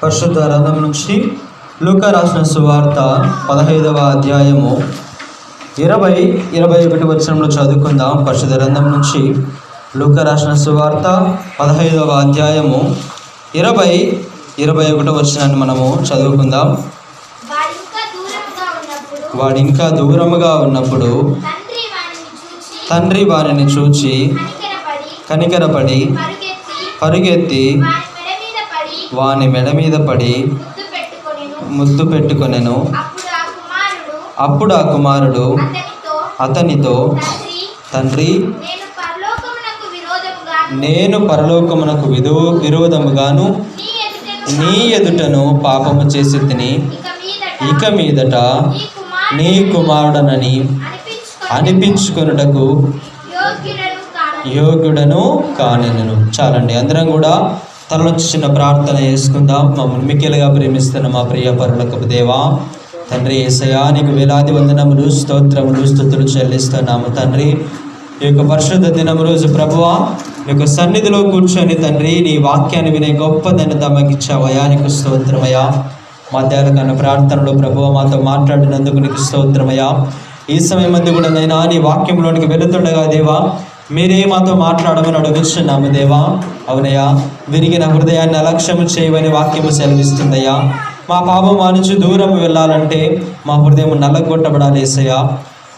పరిశుద్ధ గ్రంథం నుంచి లూకా రాసిన సువార్త 15వ అధ్యాయము 20-21 వచనంలో చదువుకుందాం. పరిశుద్ధ గ్రంథం నుంచి లూకా రాసిన సువార్త 15వ అధ్యాయము 20-21 వచనాన్ని మనము చదువుకుందాం. వాడు ఇంకా దూరముగా ఉన్నప్పుడు తండ్రి వారిని చూచి కనికరపడి పరుగెత్తి వాని మెడ మీద పడి ముద్దు పెట్టుకొనెను. అప్పుడు ఆ కుమారుడు అతనితో, తండ్రి, నేను పరలోకమునకు విరోధముగాను నీ ఎదుటను పాపము చేసి తిని, ఇక మీదట నీ కుమారుడనని అనిపించుకొనుటకు యోగ్యుడను కానెను. చాలండి, అందరం కూడా తలొచ్చి చిన్న ప్రార్థన చేసుకుందాం. మమ్మల్ని మిక్కిలుగా ప్రేమిస్తున్న మా ప్రియ పరలోకపు దేవా, తండ్రి యేసయ్యా, నీకు వేలాది వందనములు, స్తోత్రములు, స్తుతులు చెల్లిస్తున్నాము. తండ్రి, ఈ యొక్క పరిశుద్ధ దినం రోజు ప్రభువా, నీ యొక్క సన్నిధిలో కూర్చొని తండ్రి నీ వాక్యాన్ని వినే గొప్ప ధన్యత మాకిచ్చావయ్యా, నీకు స్తోత్రమయ్యా. మధ్యాహ్న కన్నా ప్రార్థనలో ప్రభువా మాతో మాట్లాడినందుకు నీకు స్తోత్రమయ్యా. ఈ సమయం మంది కూడా నైనా నీ వాక్యంలోనికి వెళుతుండగా దేవా, మీరే మాతో మాట్లాడమని అడుగుతున్నాము దేవా. అవునయ్యా, విరిగిన హృదయాన్ని అలక్ష్యము చేయవని వాక్యము సెలవిస్తుందయ్యా. మా పాపం నుంచి దూరం వెళ్ళాలంటే మా హృదయం నల్లగొట్టబడాలి యేసయ్యా.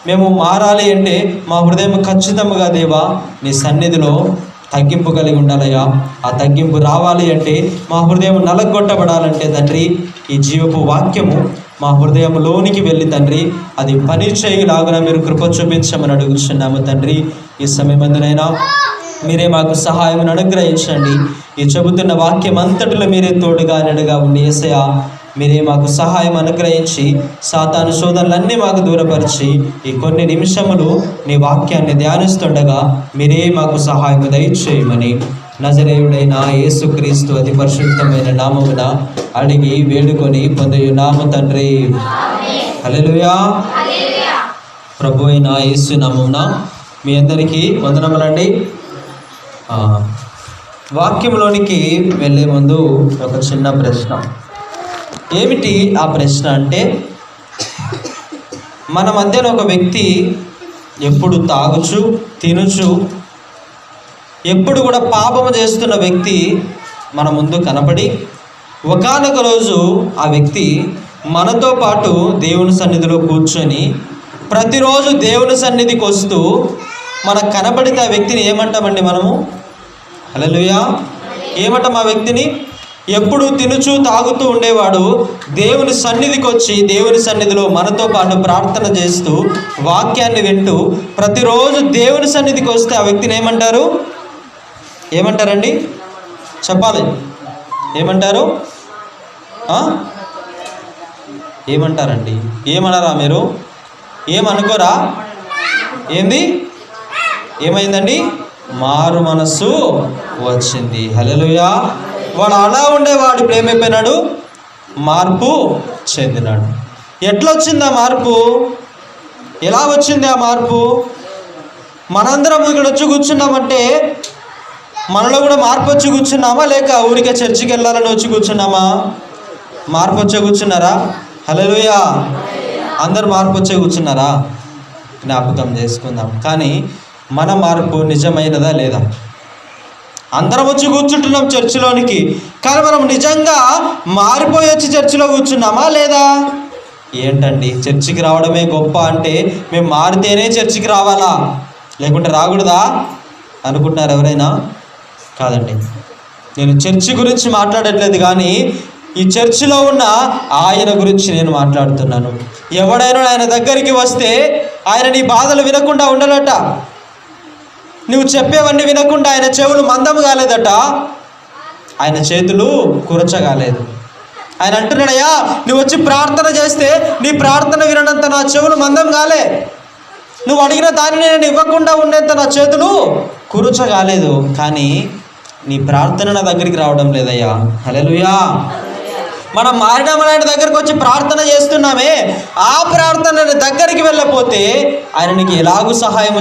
మేము మారాలి అంటే మా హృదయం ఖచ్చితంగా దేవా నీ సన్నిధిలో తగ్గింపు కలిగి ఉండాలయ్యా. ఆ తగ్గింపు రావాలి అంటే మా హృదయం నలగొట్టబడాలంటే తండ్రి ఈ జీవపు వాక్యము మా హృదయంలోనికి వెళ్ళి తండ్రి అది పని చేయలాగున మీరు కృప చూపించమని అడుగుతున్నాము తండ్రి. ఈ సమయమందునైనా మీరే మాకు సహాయం అనుగ్రహించండి. ఈ చెబుతున్న వాక్యం అంతటిలో మీరే తోడుగా నెడుగా ఉండి యేసయ్యా, మీరే మాకు సహాయం అనుగ్రహించి సాతాను శోధనలన్నీ మాకు దూరపరిచి ఈ కొన్ని నిమిషములు నీ వాక్యాన్ని ధ్యానిస్తుండగా మీరే మాకు సహాయం దయచేయమని నజరేయుడైన యేసుక్రీస్తు అతి పరిశుద్ధమైన నామమున అడిగి వేడుకొని పొందియున్నాము తండ్రి. హల్లెలూయా. ప్రభు అయిన యేసు నామమున మీ అందరికీ వందనములండి. వాక్యంలోనికి వెళ్ళే ముందు ఒక చిన్న ప్రశ్న. ఏమిటి ఆ ప్రశ్న అంటే, మన మధ్యలో ఒక వ్యక్తి ఎప్పుడు తాగుచు తినుచు ఎప్పుడు కూడా పాపము చేస్తున్న వ్యక్తి మన ముందు కనపడి ఒకానొక రోజు ఆ వ్యక్తి మనతో పాటు దేవుని సన్నిధిలో కూర్చొని ప్రతిరోజు దేవుని సన్నిధికి వస్తూ మనకు కనబడితే ఆ వ్యక్తిని ఏమంటామండి మనము? హల్లెలూయా. ఏమంటాం ఆ వ్యక్తిని? ఎప్పుడు తినుచు తాగుతూ ఉండేవాడు దేవుని సన్నిధికి వచ్చి దేవుని సన్నిధిలో మనతో పాటు ప్రార్థన చేస్తూ వాక్యాన్ని వింటూ ప్రతిరోజు దేవుని సన్నిధికి వస్తే ఆ వ్యక్తిని ఏమంటారు? ఏమంటారండి? చెప్పాలి. ఏమంటారు? ఏమంటారండి? ఏమనరా మీరు? ఏమనుకోరా? ఏంది? ఏమైందండి? మారు మనస్సు వచ్చింది. హల్లెలూయా. వాడు అలా ఉండేవాడు ఇప్పుడు ఏమైపోయినాడు? మార్పు చెందినాడు. ఎట్లా వచ్చింది ఆ మార్పు? ఎలా వచ్చింది ఆ మార్పు? మనందరం ఇక్కడ వచ్చి కూర్చున్నామంటే మనలో కూడా మార్పు వచ్చి కూర్చున్నామా, లేక ఊరికే చర్చికి వెళ్ళాలని వచ్చి కూర్చున్నామా? మార్పు వచ్చే కూర్చున్నారా? హల్లెలూయా. అందరు మార్పు వచ్చే కూర్చున్నారా? జ్ఞాపకం చేసుకుందాం. కానీ మన మార్పు నిజమైనదా లేదా? అందరం వచ్చి కూర్చుంటున్నాం చర్చిలోనికి, కానీ మనం నిజంగా మారిపోయి వచ్చి చర్చిలో కూర్చున్నామా లేదా? ఏంటండి, చర్చికి రావడమే గొప్ప అంటే మేము మారితేనే చర్చికి రావాలా, లేకుంటే రాకూడదా అనుకుంటున్నారు ఎవరైనా? కాదండి, నేను చర్చి గురించి మాట్లాడట్లేదు, కానీ ఈ చర్చిలో ఉన్న ఆయన గురించి నేను మాట్లాడుతున్నాను. ఎవడైనా ఆయన దగ్గరికి వస్తే ఆయన నీ బాధలు వినకుండా ఉండడట. నువ్వు చెప్పేవన్నీ వినకుండా ఆయన చెవులు మందము కాలేదట, ఆయన చేతులు కురచగాలేదు. ఆయన అంటున్నాడయ్యా, నువ్వు వచ్చి ప్రార్థన చేస్తే నీ ప్రార్థన వినడంత నా చెవులు మందం కాలే, నువ్వు అడిగిన దానిని నేను ఇవ్వకుండా ఉండేంత నా చేతులు కురచగాలేదు, కానీ నీ ప్రార్థన నా దగ్గరికి రావడం లేదయ్యా. హల్లెలూయా. మనం మారినామని ఆయన దగ్గరికి వచ్చి ప్రార్థన చేస్తున్నామే, ఆ ప్రార్థన దగ్గరికి వెళ్ళకపోతే ఆయన నీకు ఎలాగూ సహాయం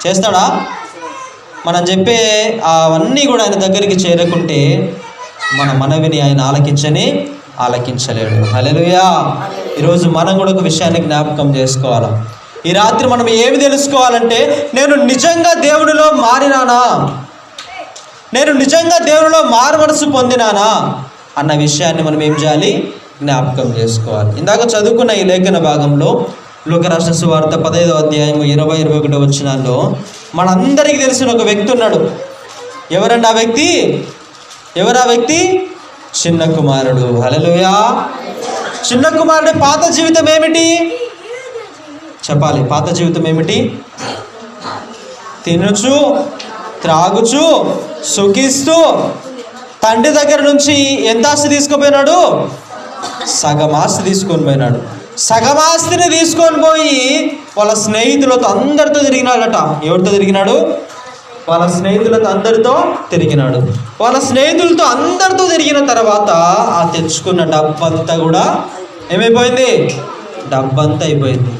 చేస్తాడా? మనం చెప్పే అవన్నీ కూడా ఆయన దగ్గరికి చేరకుంటే మన మనవిని ఆయన ఆలకించలేడు. హల్లెలూయా. ఈరోజు మనం కూడా ఒక విషయాన్ని జ్ఞాపకం చేసుకోవాలి. ఈ రాత్రి మనం ఏమి తెలుసుకోవాలంటే, నేను నిజంగా దేవునిలో మారినానా, నేను నిజంగా దేవునిలో మారు మనసు పొందినానా అన్న విషయాన్ని మనం ఏం చేయాలి, జ్ఞాపకం చేసుకోవాలి. ఇందాక చదువుకున్న ఈ లేఖన భాగంలో లూకా రాసిన సువార్త 15వ అధ్యాయం 20-21 వచనాల్లో మనందరికీ తెలిసిన ఒక వ్యక్తి ఉన్నాడు. ఎవరండి ఆ వ్యక్తి? ఎవరు ఆ వ్యక్తి? చిన్న కుమారుడు. హల్లెలూయా. చిన్న కుమారుడి పాత జీవితం ఏమిటి చెప్పాలి? పాత జీవితం ఏమిటి? తినుచు త్రాగుచు సుఖిస్తూ తండ్రి దగ్గర నుంచి ఎంత ఆస్తి తీసుకుపోయినాడు? సగం ఆస్తి తీసుకొని పోయినాడు. సగం ఆస్తిని తీసుకొని పోయి వాళ్ళ స్నేహితులతో అందరితో తిరిగినాడట. ఎవరితో తిరిగినాడు? వాళ్ళ స్నేహితులతో అందరితో తిరిగినాడు. వాళ్ళ స్నేహితులతో అందరితో తిరిగిన తర్వాత ఆ తెచ్చుకున్న డబ్బంతా కూడా ఏమైపోయింది? డబ్బంతా అయిపోయింది.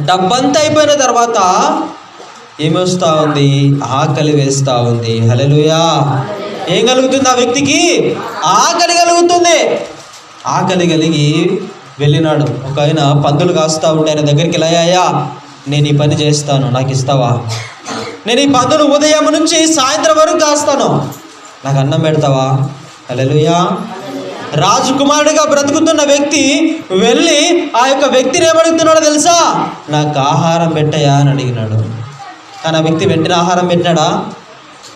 డబ్బంతా అయిపోయిన తర్వాత ఏమొస్తూ ఉంది? ఆకలి వేస్తూ ఉంది. హల్లెలూయా. ఏం కలుగుతుంది ఆ వ్యక్తికి? ఆకలి కలుగుతుంది. ఆకలి కలిగి వెళ్ళినాడు. ఒక ఆయన పందులు కాస్తూ ఉంటే ఆయన దగ్గరికి వెళ్ళాయా, నేను ఈ పని చేస్తాను, నాకు ఇస్తావా? నేను ఈ పందులు ఉదయం నుంచి సాయంత్రం వరకు కాస్తాను, నాకు అన్నం పెడతావా? హల్లెలూయా. రాజకుమారుడిగా బ్రతుకుతున్న వ్యక్తి వెళ్ళి ఆ యొక్క వ్యక్తిని ఏమడుగుతున్నాడో తెలుసా? నాకు ఆహారం పెట్టయా అని అడిగినాడు. కానీ ఆ వ్యక్తి వెంటనే ఆహారం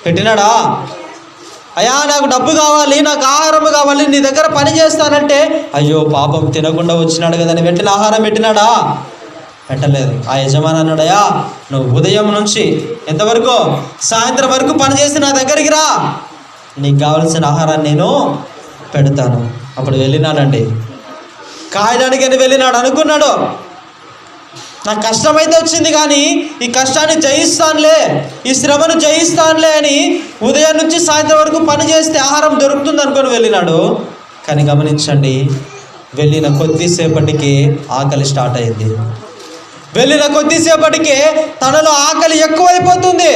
పెట్టినాడా? అయ్యా నాకు డబ్బు కావాలి, నాకు ఆహారం కావాలి, నీ దగ్గర పని చేస్తానంటే, అయ్యో పాపం తినకుండా వచ్చినాడు కదా అని వెంటనే ఆహారం పెట్టినాడా? పెట్టలేదు. ఆ యజమాని అన్నాడయ్యా, నువ్వు ఉదయం నుంచి ఎంతవరకు? సాయంత్రం వరకు పని చేసి నా దగ్గరికి రా, నీకు కావాల్సిన ఆహారాన్ని నేను పెడతాను. అప్పుడు వెళ్ళినాడండి. కాయడానికి అని వెళ్ళినాడు. అనుకున్నాడు, నాకు కష్టమైతే వచ్చింది కానీ ఈ కష్టాన్ని జయిస్తానులే, ఈ శ్రమను జయిస్తానులే అని ఉదయం నుంచి సాయంత్రం వరకు పని చేస్తే ఆహారం దొరుకుతుంది అనుకొని వెళ్ళినాడు. కానీ గమనించండి, వెళ్ళిన కొద్దిసేపటికి ఆకలి స్టార్ట్ అయింది. వెళ్ళిన కొద్దిసేపటికే తనలో ఆకలి ఎక్కువైపోతుంది.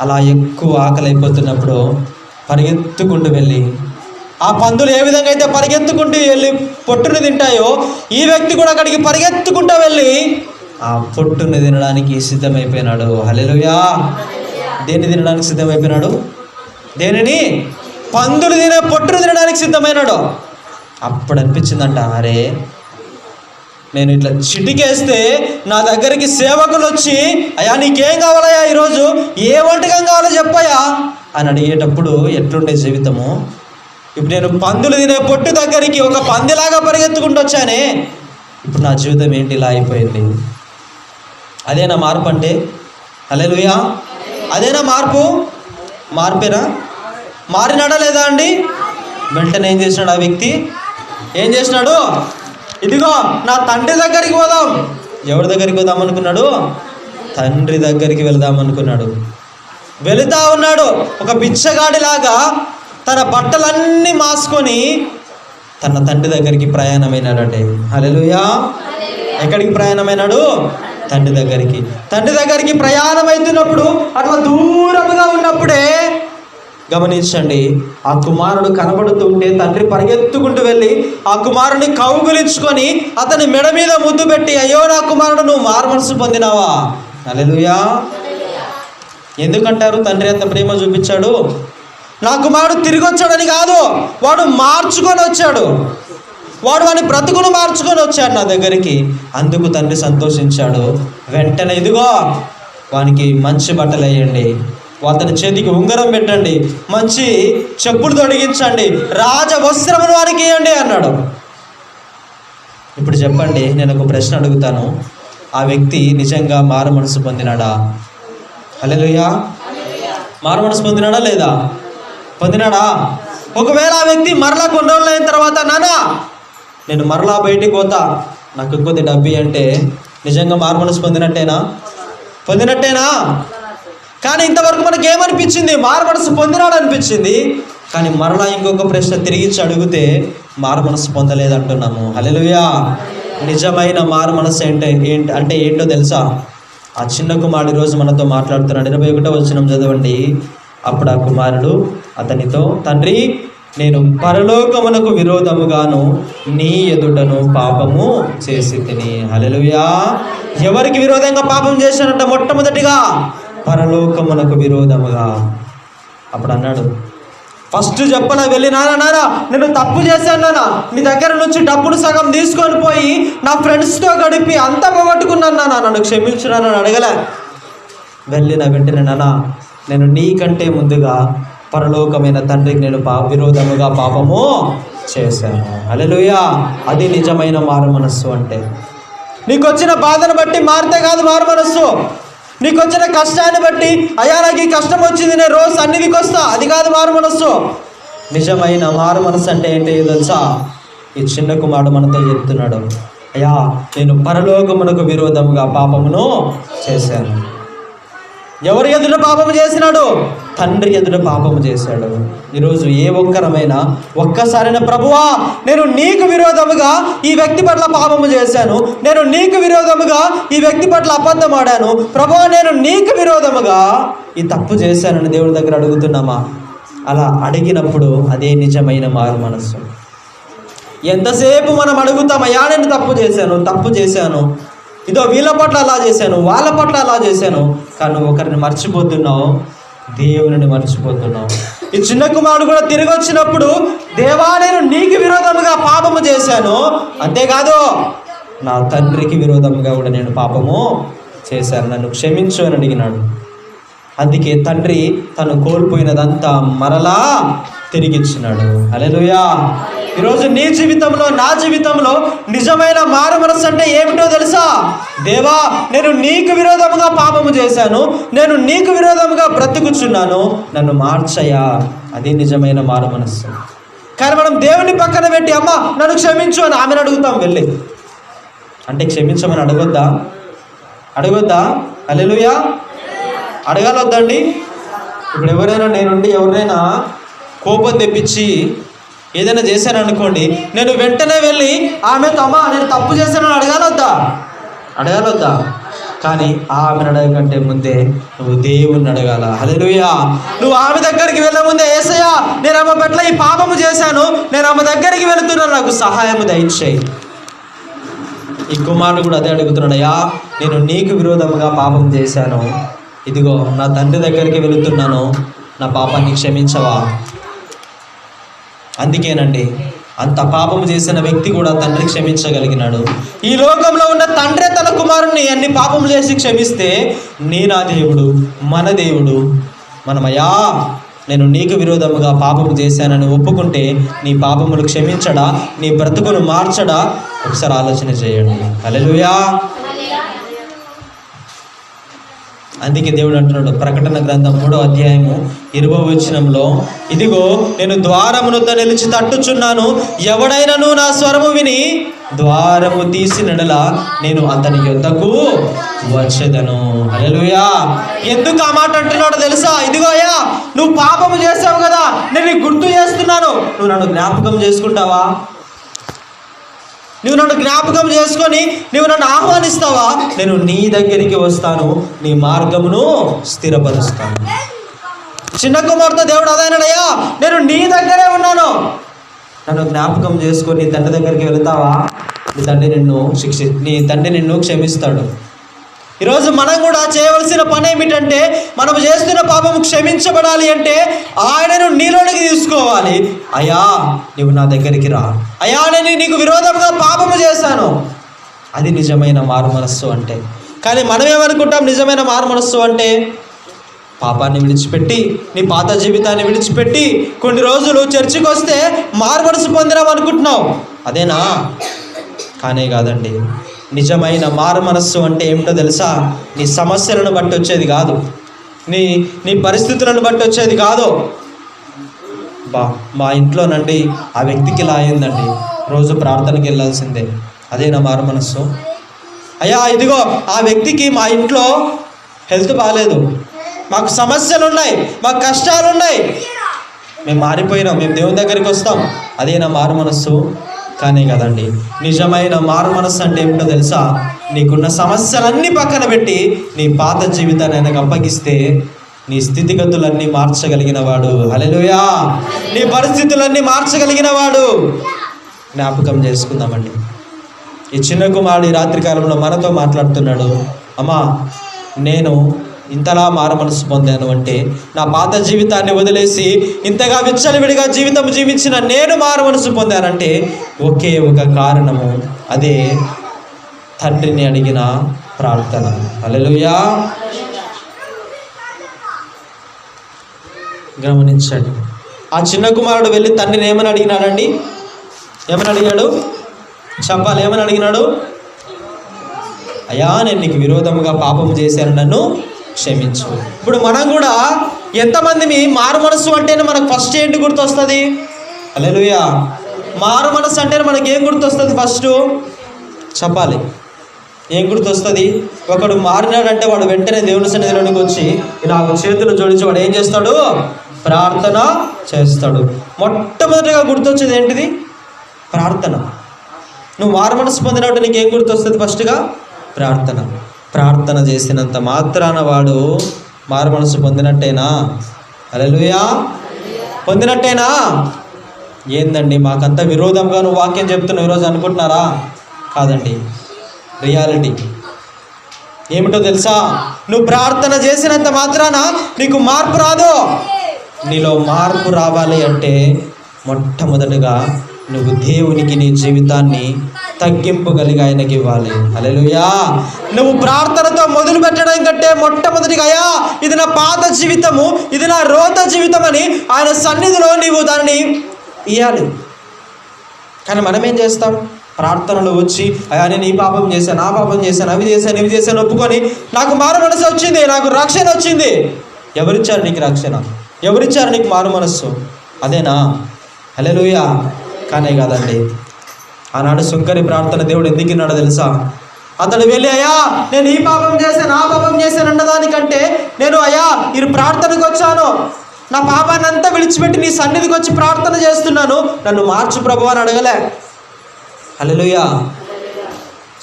అలా ఎక్కువ ఆకలి అయిపోతున్నప్పుడు పరిగెత్తుకుంటూ వెళ్ళి, ఆ పందులు ఏ విధంగా అయితే పరిగెత్తుకుంటూ వెళ్ళి పొట్టుని తింటాయో, ఈ వ్యక్తి కూడా అక్కడికి పరిగెత్తుకుంటూ వెళ్ళి ఆ పొట్టుని తినడానికి సిద్ధమైపోయినాడు. హల్లెలూయా. దేన్ని తినడానికి సిద్ధమైపోయినాడు? దేనిని? పందులు తినే పొట్టును తినడానికి సిద్ధమైనాడు. అప్పుడు అనిపించిందంట, అరే నేను ఇట్లా చిటికేస్తే నా దగ్గరికి సేవకులు వచ్చి, అయ్యా నీకేం కావాలయ్యా, ఈరోజు ఏ వంటకం కావాలో చెప్పయ్యా అని అడిగేటప్పుడు ఎట్లుండే జీవితము. ఇప్పుడు నేను పందులు తినే పొట్టు దగ్గరికి ఒక పందిలాగా పరిగెత్తుకుంటూ వచ్చానే, ఇప్పుడు నా జీవితం ఏంటి ఇలా అయిపోయింది? అదేనా మార్పు అంటే? హల్లెలూయా. అదేనా మార్పేనా? మారినాడా లేదా అండి? వెంటనే ఏం చేసినాడు ఆ వ్యక్తి? ఏం చేసినాడు? ఇదిగో నా తండ్రి దగ్గరికి పోదాం. ఎవరి దగ్గరికి పోదాం అనుకున్నాడు? తండ్రి దగ్గరికి వెళ్దాం అనుకున్నాడు. వెళుతా ఉన్నాడు. ఒక బిచ్చగాడిలాగా తన బట్టలన్నీ మాసుకొని తన తండ్రి దగ్గరికి ప్రయాణమైనాడంటే. హల్లెలూయా. ఎక్కడికి ప్రయాణమైనాడు? తండ్రి దగ్గరికి. తండ్రి దగ్గరికి ప్రయాణం అవుతున్నప్పుడు, అట్లా దూరముగా ఉన్నప్పుడే గమనించండి, ఆ కుమారుడు కనబడుతూ ఉంటే తండ్రి పరిగెత్తుకుంటూ వెళ్ళి ఆ కుమారుడిని కౌగిలించుకొని అతని మెడ మీద ముద్దు పెట్టి, అయ్యో నా కుమారుడు, నువ్వు మారు మనసు పొందినావా? హల్లెలూయా. ఎందుకంటారు తండ్రి అంత ప్రేమ చూపించాడు? నా కుమారుడు తిరిగి వచ్చాడని కాదు, వాడు మార్చుకొని వచ్చాడు. వాడు వాని బ్రతుకును మార్చుకొని వచ్చాడు నా దగ్గరికి. అందుకు తండ్రి సంతోషించాడు. వెంటనే ఇదిగో వానికి మంచి బట్టలు వేయండి, అతని చేతికి ఉంగరం పెట్టండి, మంచి చెప్పులు తొడిగించండి, రాజ వస్త్రమును వారికి ఇవ్వండి అన్నాడు. ఇప్పుడు చెప్పండి, నేను ఒక ప్రశ్న అడుగుతాను, ఆ వ్యక్తి నిజంగా మారు మనసు పొందినాడా? హల్లెలూయా. మారు మనసు పొందినాడా లేదా? పొందినాడా? ఒకవేళ ఆ వ్యక్తి మరలా కొన్ని రోజులు అయిన తర్వాత, నానా నేను మరలా బయటికి పోతా, నాకు ఇంకొద్ది డబ్బి అంటే నిజంగా మారు మనసు పొందినట్టేనా? కానీ ఇంతవరకు మనకి ఏమనిపించింది? మారు మనసు పొందినాడు అనిపించింది. కానీ మరలా ఇంకొక ప్రశ్న తిరిగిచ్చి అడిగితే మారు మనసు పొందలేదంటున్నాము. హల్లెలూయా. నిజమైన మారు మనసు అంటే ఏంటో తెలుసా? ఆ చిన్న కుమారుడు రోజు మనతో మాట్లాడుతున్నాడు. 21వ వచనం చదవండి. అప్పుడు ఆ కుమారుడు అతనితో, తండ్రి నేను పరలోకమునకు విరోధముగాను నీ ఎదుటను పాపము చేసి తిని. హల్లెలూయా. ఎవరికి విరోధంగా పాపం చేశానంట? మొట్టమొదటిగా పరలోకమునకు విరోధముగా. అప్పుడు అన్నాడు, ఫస్ట్ చెప్పలా వెళ్ళి, నాన్న నేను తప్పు చేశాను నాన్న, నీ దగ్గర నుంచి డబ్బులు సగం తీసుకొని పోయి నా ఫ్రెండ్స్తో గడిపి అంతా పోగొట్టుకున్నాను నాన్న, నన్ను క్షమించున్నాను అని అడగలే. వెళ్ళిన వెంటనే, నాన్న నేను నీకంటే ముందుగా పరలోకమైన తండ్రికి నేను విరోధముగా పాపము చేశాను. హల్లెలూయా. అది నిజమైన మారు మనస్సు అంటే. నీకు వచ్చిన బాధను బట్టి మారితే కాదు మారు మనస్సు. నీకు వచ్చిన కష్టాన్ని బట్టి, అయ్యా నాకు ఈ కష్టం వచ్చింది, నేను రోజు సన్నిధికి వస్తా, అది కాదు మారు మనస్సు. నిజమైన మారు మనస్సు అంటే ఏంటి తెలుసా? ఈ చిన్న కుమారుడు మనతో చెప్తున్నాడు, అయ్యా నేను పరలోకమునకు విరోధముగా పాపమును చేశాను. ఎవరు ఎదుట పాపము చేసినాడు? తండ్రి ఎదుట పాపము చేశాడు. ఈరోజు ఏ ఒక్కరమైనా ఒక్కసారైనా, ప్రభువా నేను నీకు విరోధముగా ఈ వ్యక్తి పట్ల పాపము చేశాను, నేను నీకు విరోధముగా ఈ వ్యక్తి పట్ల అబద్ధం ఆడాను, ప్రభువా నేను నీకు విరోధముగా ఈ తప్పు చేశానని దేవుడి దగ్గర అడుగుతున్నామా? అలా అడిగినప్పుడు అదే నిజమైన మారు మనస్సు. ఎంతసేపు మనం అడుగుతామయ్యా నేను తప్పు చేశాను, ఇదో వీళ్ళ పట్ల అలా చేశాను, వాళ్ళ పట్ల అలా చేశాను, కానీ ఒకరిని మర్చిపోతున్నావు, దేవుని మర్చిపోతున్నావు. ఈ చిన్న కుమారుడు కూడా తిరిగి వచ్చినప్పుడు, దేవా నేను నీకు విరోధముగా పాపము చేశాను, అంతేకాదు నా తండ్రికి విరోధముగా కూడా నేను పాపము చేశాను, నన్ను క్షమించు అని అడిగినాడు. అందుకే తండ్రి తను కోల్పోయినదంతా మరలా తిరిగిచ్చినాడు. హల్లెలూయా. ఈరోజు నీ జీవితంలో, నా జీవితంలో నిజమైన మారు మనస్సు అంటే ఏమిటో తెలుసా? దేవా నేను నీకు విరోధముగా పాపము చేశాను, నేను నీకు విరోధముగా బ్రతుకుచున్నాను, నన్ను మార్చయ్యా. అది నిజమైన మారు మనస్సు. కానీ మనం దేవుని పక్కన పెట్టి, అమ్మ నన్ను క్షమించు అని ఆమెను అడుగుతాం వెళ్ళి. అంటే క్షమించమని అడగొద్దా? హల్లెలూయా. అడగాలొద్దండి? ఇప్పుడు ఎవరైనా నేనుండి ఎవరైనా కోపం తెప్పించి ఏదైనా చేశాను అనుకోండి, నేను వెంటనే వెళ్ళి ఆమెతో, అమ్మ నేను తప్పు చేశానని అడగాలొద్దా? కానీ ఆమెను అడగకంటే ముందే నువ్వు దేవుణ్ణి అడగాల. హల్లెలూయా. నువ్వు ఆమె దగ్గరికి వెళ్ళే ముందే, యేసయ్యా నేను ఆమె పట్ల ఈ పాపము చేశాను, నేను ఆమె దగ్గరికి వెళుతున్నాను, నాకు సహాయము దయచేయి. ఈ కుమారుడు కూడా అదే అడుగుతున్నాడు, అయ్యా నేను నీకు విరోధముగా పాపం చేశాను, ఇదిగో నా తండ్రి దగ్గరికి వెళుతున్నాను, నా పాపాన్ని క్షమించవా? అందుకేనండి అంత పాపము చేసిన వ్యక్తి కూడా తండ్రి క్షమించగలిగినాడు. ఈ లోకంలో ఉన్న తండ్రే తన కుమారుణ్ణి అన్ని పాపము చేసి క్షమిస్తే, నా దేవుడు, మన దేవుడు, మనమయ్యా నేను నీకు విరోధముగా పాపము చేశానని ఒప్పుకుంటే నీ పాపములు క్షమించడా, నీ బ్రతుకును మార్చడా? ఒకసారి ఆలోచన చేయండి. హల్లెలూయా. అందుకే దేవుడు అంటున్నాడు ప్రకటన గ్రంథం 3వ అధ్యాయము 20వ వచనంలో, ఇదిగో నేను ద్వారము వద్ద నిలిచి తట్టుచున్నాను, ఎవడైనను నా స్వరము విని ద్వారము తీసినడలా నేను అతని యొద్దకు వచ్చేదను. హల్లెలూయా. ఎందుకు ఆ మాట అంటున్నాడో తెలుసా? ఇదిగో అయ్యా నువ్వు పాపము చేసావు కదా, నేను నీకు గుర్తు చేస్తున్నాను, నువ్వు నన్ను జ్ఞాపకం చేసుకుంటావా? నువ్వు నన్ను జ్ఞాపకం చేసుకొని నువ్వు నన్ను ఆహ్వానిస్తావా? నేను నీ దగ్గరికి వస్తాను, నీ మార్గమును స్థిరపరుస్తాను. చిన్న కుమార్తె దేవుడు అదైనాడయ్యా, నేను నీ దగ్గరే ఉన్నాను, నన్ను జ్ఞాపకం చేసుకొని నీ తండ్రి దగ్గరికి వెళతావా? నీ తండ్రి నిన్ను క్షమిస్తాడు. ఈరోజు మనం కూడా చేయవలసిన పని ఏమిటంటే, మనం చేస్తున్న పాపము క్షమించబడాలి అంటే ఆయనను నీలోనికి తీసుకోవాలి. అయ్యా నువ్వు నా దగ్గరికి రా, అయ్యా నేను నీకు విరోధంగా పాపము చేశాను. అది నిజమైన మారు మనస్సు అంటే. కానీ మనం ఏమనుకుంటాం? నిజమైన మారు మనస్సు అంటే పాపాన్ని విడిచిపెట్టి, నీ పాత జీవితాన్ని విడిచిపెట్టి కొన్ని రోజులు చర్చికి వస్తే మారు మనసు పొందినాం అనుకుంటున్నావు. అదేనా? కానే కాదండి. నిజమైన మారు మనస్సు అంటే ఏమిటో తెలుసా? నీ సమస్యలను బట్టి వచ్చేది కాదు, నీ పరిస్థితులను బట్టి వచ్చేది కాదు. మా ఇంట్లోనండి ఆ వ్యక్తికి ఇలా అయిందండి, రోజు ప్రార్థనకి వెళ్ళాల్సిందే. అదే నా మారు మనస్సు. అయ్యా ఇదిగో ఆ వ్యక్తికి మా ఇంట్లో హెల్త్ బాగాలేదు, మాకు సమస్యలు ఉన్నాయి, మాకు కష్టాలు ఉన్నాయి, మేము మారిపోయినాం, మేము దేవుని దగ్గరికి వస్తాం. అదే నా మారు మనస్సు కానీ కదండి. నిజమైన మారు మనస్సు అంటే ఏమిటో తెలుసా? నీకున్న సమస్యలన్నీ పక్కన పెట్టి నీ పాత జీవితాన్ని ఆయనకు అప్పగిస్తే నీ స్థితిగతులన్నీ మార్చగలిగిన వాడు. హల్లెలూయా. నీ పరిస్థితులన్నీ మార్చగలిగిన వాడు. జ్ఞాపకం చేసుకుందామండి. ఈ చిన్న కుమారుడు ఈ రాత్రి కాలంలో మనతో మాట్లాడుతున్నాడు. అమ్మా, నేను ఇంతలా మారు మనసు పొందాను అంటే, నా పాత జీవితాన్ని వదిలేసి ఇంతగా విచ్చలవిడిగా జీవితం జీవించిన నేను మారు మనసు పొందానంటే ఒకే ఒక కారణము, అదే తండ్రిని అడిగిన ప్రార్థన. హల్లెలూయా. గమనించండి, ఆ చిన్న కుమారుడు వెళ్ళి తండ్రిని ఏమని అడిగినాడండి? ఏమని అడిగాడు? చెప్పాలి. ఏమని అడిగినాడు? అయ్యా, నేను నీకు విరోధముగా పాపం చేశాను, నన్ను క్షమించు. ఇప్పుడు మనం కూడా ఎంతమంది మారు మనసు అంటేనే మనకు ఫస్ట్ ఏంటి గుర్తొస్తుంది? హల్లెలూయా. మారు మనసు అంటేనే మనకి ఏం గుర్తొస్తుంది? ఫస్ట్ చెప్పాలి. ఏం గుర్తొస్తుంది? ఒకడు మారినాడంటే వాడు వెంటనే దేవుని సన్నిధిలోనికి వచ్చి నాకు చేతులు జోడించి వాడు ఏం చేస్తాడు? ప్రార్థన చేస్తాడు. మొట్టమొదటిగా గుర్తొచ్చేది ఏంటిది? ప్రార్థన. నువ్వు మారు మనసు పొందినట్టు నీకు ఏం గుర్తొస్తుంది? ఫస్ట్గా ప్రార్థన. ప్రార్థన చేసినంత మాత్రాన వాడు మారు మనసు పొందినట్టేనా? హల్లెలూయా. పొందినట్టేనా? ఏందండి మాకంతా విరోధంగా నువ్వు వాక్యం చెప్తున్నావు ఈరోజు అనుకుంటున్నారా? కాదండి, రియాలిటీ ఏమిటో తెలుసా? నువ్వు ప్రార్థన చేసినంత మాత్రాన నీకు మార్పు రాదు. నీలో మార్పు రావాలి అంటే మొట్టమొదటిగా నువ్వు దేవునికి నీ జీవితాన్ని తగ్గింపు కలిగి ఆయనకి ఇవ్వాలి. హల్లెలూయా. నువ్వు ప్రార్థనతో మొదలు పెట్టడం కంటే మొట్టమొదటిగా, అయ్యా ఇది నా పాత జీవితము, ఇది నా రోత జీవితం అని ఆయన సన్నిధిలో నీవు దాన్ని ఇవ్వాలి. కానీ మనం ఏం చేస్తాం? ప్రార్థనలో వచ్చి అయ్యా నేను ఈ పాపం చేశాను, ఆ పాపం చేశాను, అవి చేశాను, ఇవి చేశాను ఒప్పుకొని నాకు మారు మనసు వచ్చింది, నాకు రక్షణ వచ్చింది. ఎవరిచ్చారు నీకు రక్షణ? ఎవరిచ్చారు నీకు మారు మనస్సు? అదేనా? హల్లెలూయా. కానీ కాదండి. ఆనాడు సుంకరి ప్రార్థన దేవుడు ఎందుకు విన్నాడో తెలుసా? అతడు వెళ్ళి అయ్యా నేను ఈ పాపం చేశాను, ఆ పాపం చేశాను అన్నదానికంటే, నేను అయ్యా ఈ ప్రార్థనకు వచ్చాను, నా పాపాన్ని అంతా విడిచిపెట్టి నీ సన్నిధికి వచ్చి ప్రార్థన చేస్తున్నాను, నన్ను మార్చు ప్రభువా అని అడగలే. హల్లెలూయా.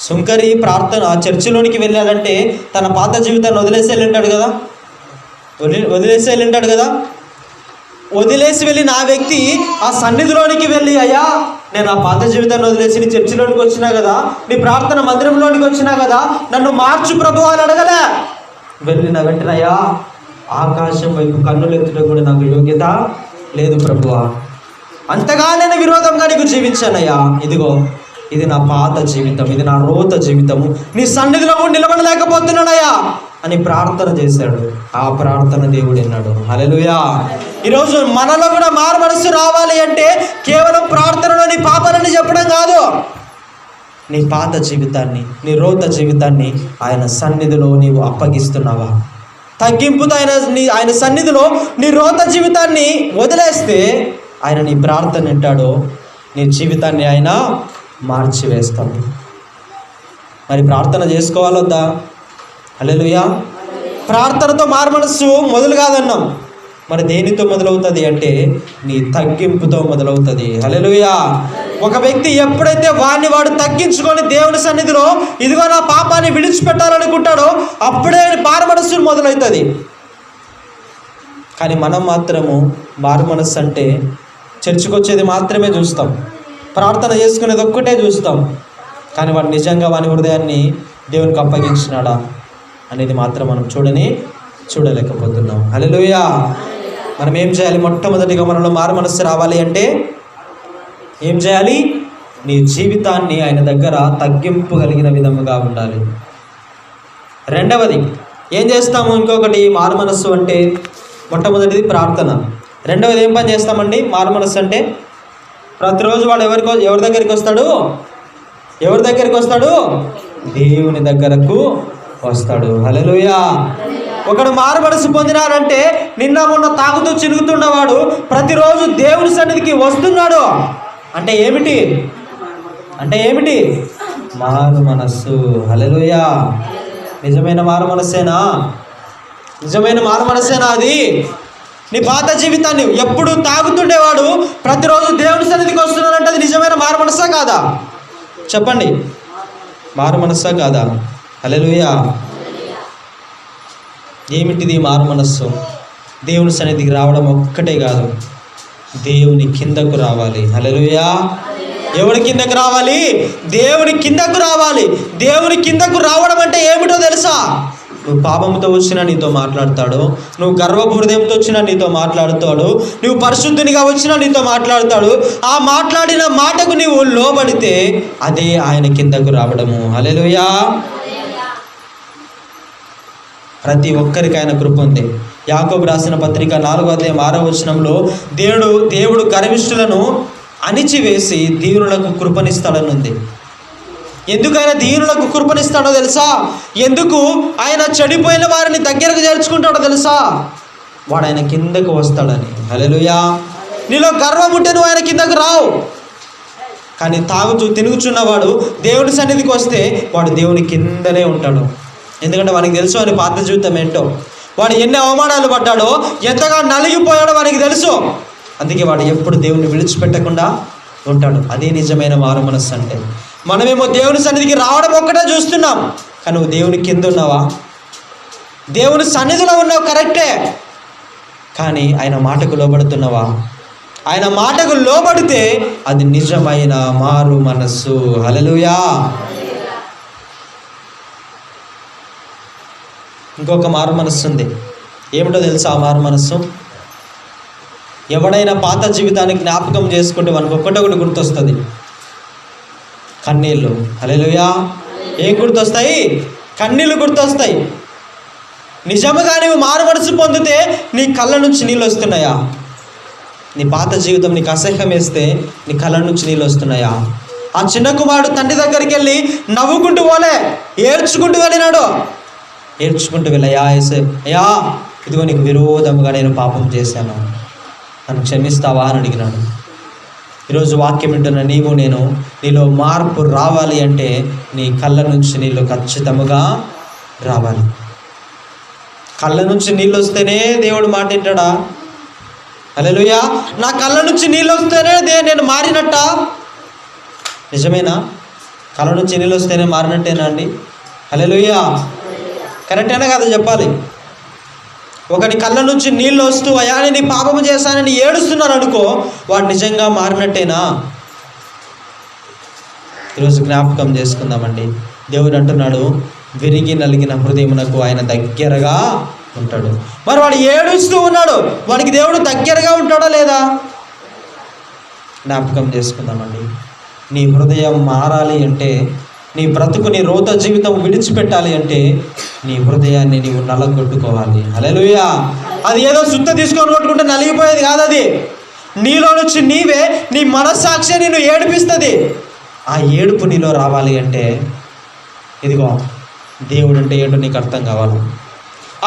సుంకరి ప్రార్థన చర్చిలోనికి వెళ్ళాడంటే తన పాత జీవితాన్ని వదిలేసి వెళ్ళింటాడు కదా. వదిలేసి వెళ్ళిన ఆ వ్యక్తి ఆ సన్నిధిలోనికి వెళ్ళి అయ్యా నేను ఆ పాత జీవితాన్ని వదిలేసి నీ చర్చిలోనికి వచ్చినా కదా, నీ ప్రార్థన మందిరంలోనికి వచ్చినా కదా, నన్ను మార్చు ప్రభువా అని అడగలే. వెళ్ళిన వెంటనే అయ్యా ఆకాశం వైపు కన్నులు ఎత్తుటకు కూడా నాకు యోగ్యత లేదు ప్రభువా, అంతగా నేను విరోధంగా నీకు జీవించానయ్యా, ఇదిగో ఇది నా పాత జీవితం, ఇది నా రోత జీవితము, నీ సన్నిధిలో నిలబడలేకపోతున్నానయ్యా అని ప్రార్థన చేశాడు. ఆ ప్రార్థన దేవుడు విన్నాడు. హల్లెలూయా. ఈరోజు మనలో కూడా మారు మనసు రావాలి అంటే కేవలం ప్రార్థనలో నీ పాపాలని చెప్పడం కాదు, నీ పాత జీవితాన్ని, నీ రోత జీవితాన్ని ఆయన సన్నిధిలో నీవు అప్పగిస్తున్నావా? తగ్గింపుతో ఆయన సన్నిధిలో నీ రోత జీవితాన్ని వదిలేస్తే ఆయన నీ ప్రార్థన వింటాడు, నీ జీవితాన్ని ఆయన మార్చివేస్తాడు. మరి ప్రార్థన చేసుకోవాలొద్దా? హల్లెలూయా. ప్రార్థనతో మారు మనస్సు మొదలు కాదన్నాం. మరి దేనితో మొదలవుతుంది అంటే నీ తగ్గింపుతో మొదలవుతుంది. హల్లెలూయా. ఒక వ్యక్తి ఎప్పుడైతే వాడు తగ్గించుకొని దేవుని సన్నిధిలో ఇదిగో నా పాపాన్ని విడిచిపెట్టాలనుకుంటాడో అప్పుడే మారు మనస్సు మొదలవుతుంది. కానీ మనం మాత్రము మారు మనస్సు అంటే చర్చికి వచ్చేది మాత్రమే చూస్తాం, ప్రార్థన చేసుకునేది ఒక్కటే చూస్తాం. కానీ వాడు నిజంగా వాని హృదయాన్ని దేవునికి అప్పగించినాడా అనేది మాత్రం మనం చూడలేకపోతున్నాం. హల్లెలూయా. మనం ఏం చేయాలి? మొట్టమొదటిగా మనలో మారు మనస్సు రావాలి అంటే ఏం చేయాలి? నీ జీవితాన్ని ఆయన దగ్గర తగ్గింపు కలిగిన విధముగా ఉండాలి. రెండవది ఏం చేస్తాము? ఇంకొకటి మారు మనస్సు అంటే మొట్టమొదటిది ప్రార్థన. రెండవది ఏం పని చేస్తామండి? మారు మనస్సు అంటే ప్రతిరోజు వాడు ఎవరి దగ్గరికి వస్తాడు? దేవుని దగ్గరకు వస్తాడు. హల్లెలూయా. ఒకడు మారు మనసు పొందినాడంటే నిన్న మొన్న తాగుతూ చిరుగుతున్నవాడు ప్రతిరోజు దేవుని సన్నిధికి వస్తున్నాడు అంటే ఏమిటి? మారు మనస్సు. హల్లెలూయా. నిజమైన మారు మనస్సేనా అది? నీ పాత జీవితాన్ని ఎప్పుడు తాగుతుండేవాడు ప్రతిరోజు దేవుని సన్నిధికి వస్తున్నాడంటే అది నిజమైన మారు మనస్సా కాదా? చెప్పండి, మారు మనస్సా కాదా? హల్లెలూయా. ఏమిటిది మారు మనస్సు? దేవుని సన్నిధికి రావడం ఒక్కటే కాదు, దేవుని కిందకు రావాలి. హల్లెలూయా. ఎవరి కిందకు రావాలి? దేవుని కిందకు రావాలి. దేవుని కిందకు రావడం అంటే ఏమిటో తెలుసా? నువ్వు పాపంతో వచ్చినా నీతో మాట్లాడతాడు, నువ్వు గర్వపు హృదయంతో వచ్చినా నీతో మాట్లాడుతాడు, నువ్వు పరిశుద్ధునిగా వచ్చినా నీతో మాట్లాడతాడు. ఆ మాట్లాడిన మాటకు నీవు లోబడితే అదే ఆయన కిందకు రావడము. హల్లెలూయా. ప్రతి ఒక్కరికి ఆయన కృప ఉంది. యాకోబు రాసిన పత్రిక 4:6 దేవుడు గర్విష్ఠులను అణిచివేసి దీనులకు కృపనిస్తాడని ఉంది. ఎందుకు ఆయన దీనులకు కృపనిస్తాడో తెలుసా? ఎందుకు ఆయన చెడిపోయిన వారిని దగ్గరకు చేర్చుకుంటాడో తెలుసా? వాడు ఆయన కిందకు వస్తాడని. హల్లెలూయా. నీలో గర్వం ఉంటే నువ్వు ఆయన కిందకు రావు. కానీ తాగుతూ తిరుగుచున్నవాడు దేవుని సన్నిధికి వస్తే వాడు దేవుని కిందనే ఉంటాడు. ఎందుకంటే వానికి తెలుసు అని పాత జీవితం ఏంటో, వాడు ఎన్ని అవమానాలు పడ్డాడో, ఎంతగా నలిగిపోయాడో వానికి తెలుసు. అందుకే వాడు ఎప్పుడు దేవుని విడిచిపెట్టకుండా ఉంటాడు. అదే నిజమైన మారు మనస్సు అంటే. మనమేమో దేవుని సన్నిధికి రావడం ఒక్కటే చూస్తున్నాం, కానీ నువ్వు దేవుని కింద ఉన్నావా? దేవుని సన్నిధిలో ఉన్నావు కరెక్టే, కానీ ఆయన మాటకు లోబడుతున్నావా? ఆయన మాటకు లోబడితే అది నిజమైన మారు మనస్సు. హల్లెలూయా. ఇంకొక మారు మనస్సు ఉంది. ఏమిటో తెలుసా ఆ మారు మనస్సు? ఎవడైనా పాత జీవితానికి జ్ఞాపకం చేసుకుంటే మనకు ఒకటి గుర్తొస్తుంది, కన్నీళ్ళు. హల్లెలూయా. ఏం గుర్తొస్తాయి? కన్నీళ్ళు గుర్తొస్తాయి. నిజముగా నీవు మారు మనసు పొందితే నీ కళ్ళ నుంచి నీళ్ళు వస్తున్నాయా? నీ పాత జీవితం నీకు అసహ్యం వేస్తే నీ కళ్ళ నుంచి నీళ్ళు వస్తున్నాయా? ఆ చిన్న కుమారుడు తండ్రి దగ్గరికి వెళ్ళి నవ్వుకుంటూ పోలే, ఏడ్చుకుంటూ వెళ్ళినాడు. ఏడ్చుకుంటూ వెళ్ళయ్యా, అయ్యా ఇదిగో నీకు విరోధముగా నేను పాపం చేశాను, నన్ను క్షమిస్తావా అని అడిగినాడు. ఈరోజు వాక్యం వింటున్న నీలో మార్పు రావాలి అంటే నీ కళ్ళ నుంచి నీళ్ళు ఖచ్చితంగా రావాలి. కళ్ళ నుంచి నీళ్ళు వస్తేనే దేవుడు మాట వింటాడా? హల్లెలూయా. నా కళ్ళ నుంచి నీళ్ళు వస్తేనే నేను మారినట్ట? నిజమేనా? కళ్ళ నుంచి నీళ్ళు వస్తేనే మారినట్టేనా అండి? హల్లెలూయా. కరెక్టేనా కదా చెప్పాలి. ఒకటి కళ్ళ నుంచి నీళ్ళు వస్తూ అయ్యా నేను ఈ పాపము చేశానని ఏడుస్తున్నాను అనుకో, వాడు నిజంగా మారినట్టేనా? ఈరోజు జ్ఞాపకం చేసుకుందామండి. దేవుడు అంటున్నాడు, విరిగి నలిగిన హృదయమునకు ఆయన దగ్గరగా ఉంటాడు. మరి వాడు ఏడుస్తూ ఉన్నాడు, వాడికి దేవుడు దగ్గరగా ఉంటాడా లేదా? జ్ఞాపకం చేసుకుందామండి. నీ హృదయం మారాలి అంటే, నీ బ్రతుకు నీ రోత జీవితం విడిచిపెట్టాలి అంటే నీ హృదయాన్ని నీవు నలగొట్టుకోవాలి. హల్లెలూయా. అది ఏదో సుత్త తీసుకొని కొట్టుకుంటే నలిగిపోయేది కాదు. అది నీలో నుంచి నీవే, నీ మనస్సాక్షి నిన్ను ఏడిపిస్తుంది. ఆ ఏడుపు నీలో రావాలి అంటే ఇదిగో దేవుడు అంటే ఏంటో నీకు అర్థం కావాలి.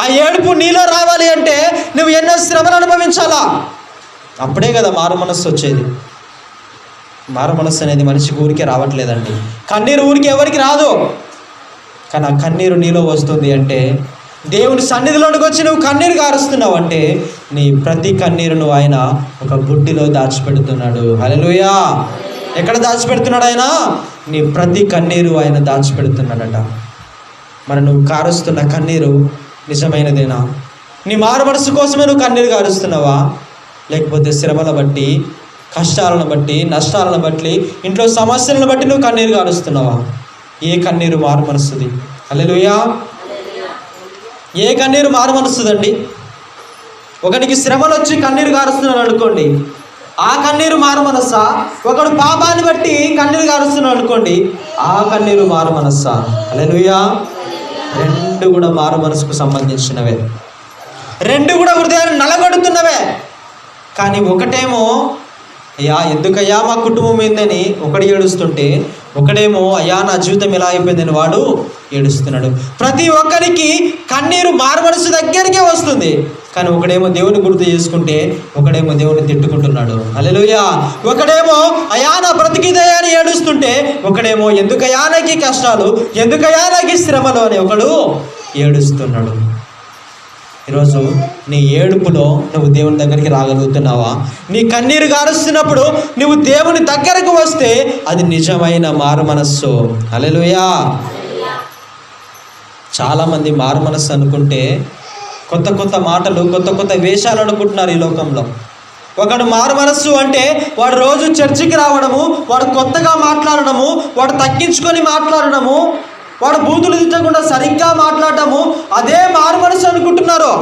ఆ ఏడుపు నీలో రావాలి అంటే నువ్వు ఎన్నో శ్రమలు అనుభవించాలా? అప్పుడే కదా మారు మనస్సు వచ్చేది. మారు మనస్సు అనేది మనిషికి ఊరికే రావట్లేదండి. కన్నీరు ఊరికి ఎవరికి రాదు, కానీ ఆ కన్నీరు నీలో వస్తుంది అంటే, దేవుని సన్నిధిలోనికి వచ్చి నువ్వు కన్నీరు కారుస్తున్నావు అంటే నీ ప్రతి కన్నీరును ఆయన ఒక బుడ్డిలో దాచిపెడుతున్నాడు. హల్లెలూయా. ఎక్కడ దాచిపెడుతున్నాడు ఆయన? నీ ప్రతి కన్నీరు ఆయన దాచిపెడుతున్నాడట. మరి నువ్వు కారుస్తున్న కన్నీరు నిజమైనదేనా? నీ మారు మనసు కోసమే నువ్వు కన్నీరు కారుస్తున్నావా? లేకపోతే శ్రమల బట్టి, కష్టాలను బట్టి, నష్టాలను బట్టి, ఇంట్లో సమస్యలను బట్టి నువ్వు కన్నీరు కారుస్తున్నావా? ఏ కన్నీరు మారు మనసుది? హల్లెలూయా. ఏ కన్నీరు మారు మనసుదండి? ఒకడికి శ్రమలు వచ్చి కన్నీరు కారుస్తున్నాడు అనుకోండి, ఆ కన్నీరు మారు మనస్సా? ఒకడు పాపాన్ని బట్టి కన్నీరు కారుస్తున్నాడు అనుకోండి, ఆ కన్నీరు మారు మనస్సా? హల్లెలూయా. రెండు కూడా మారు మనసుకు సంబంధించినవే, రెండు కూడా హృదయాన్ని నలగొడుతున్నవే. కానీ ఒకటేమో అయ్యా ఎందుకయ్యా మా కుటుంబం ఏందని ఒకడు ఏడుస్తుంటే, ఒకడేమో అయ్యా నా జీవితం ఎలా అయిపోయిందని వాడు ఏడుస్తున్నాడు. ప్రతి ఒక్కరికి కన్నీరు మారు మనసు దగ్గరికే వస్తుంది. కానీ ఒకడేమో దేవుని గుర్తు చేసుకుంటే, ఒకడేమో దేవుని తిట్టుకుంటున్నాడు. హల్లెలూయా. ఒకడేమో అయ్యా నా బ్రతికిదయ్యా అని ఏడుస్తుంటే, ఒకడేమో ఎందుకయ్యా నాకు ఈ కష్టాలు, ఎందుకయ్యా నాకు ఈ శ్రమలు అని ఒకడు ఏడుస్తున్నాడు. ఈరోజు నీ ఏడుపులో నువ్వు దేవుని దగ్గరికి రాగలుగుతున్నావా? నీ కన్నీరు గారుస్తున్నప్పుడు నువ్వు దేవుని దగ్గరకు వస్తే అది నిజమైన మారు మనస్సు. హల్లెలూయా. చాలామంది మారు మనస్సు అనుకుంటే కొత్త కొత్త మాటలు, కొత్త కొత్త వేషాలు అనుకుంటున్నారు ఈ లోకంలో. ఒకడు మారు మనస్సు అంటే వాడు రోజు చర్చికి రావడము, వాడు కొత్తగా మాట్లాడడము, వాడు తగ్గించుకొని మాట్లాడడము, వాడు బూతులు తిట్టకుండా సరిగ్గా మాట్లాడటము, అదే మారు మనస్సు అనుకుంటున్నారు.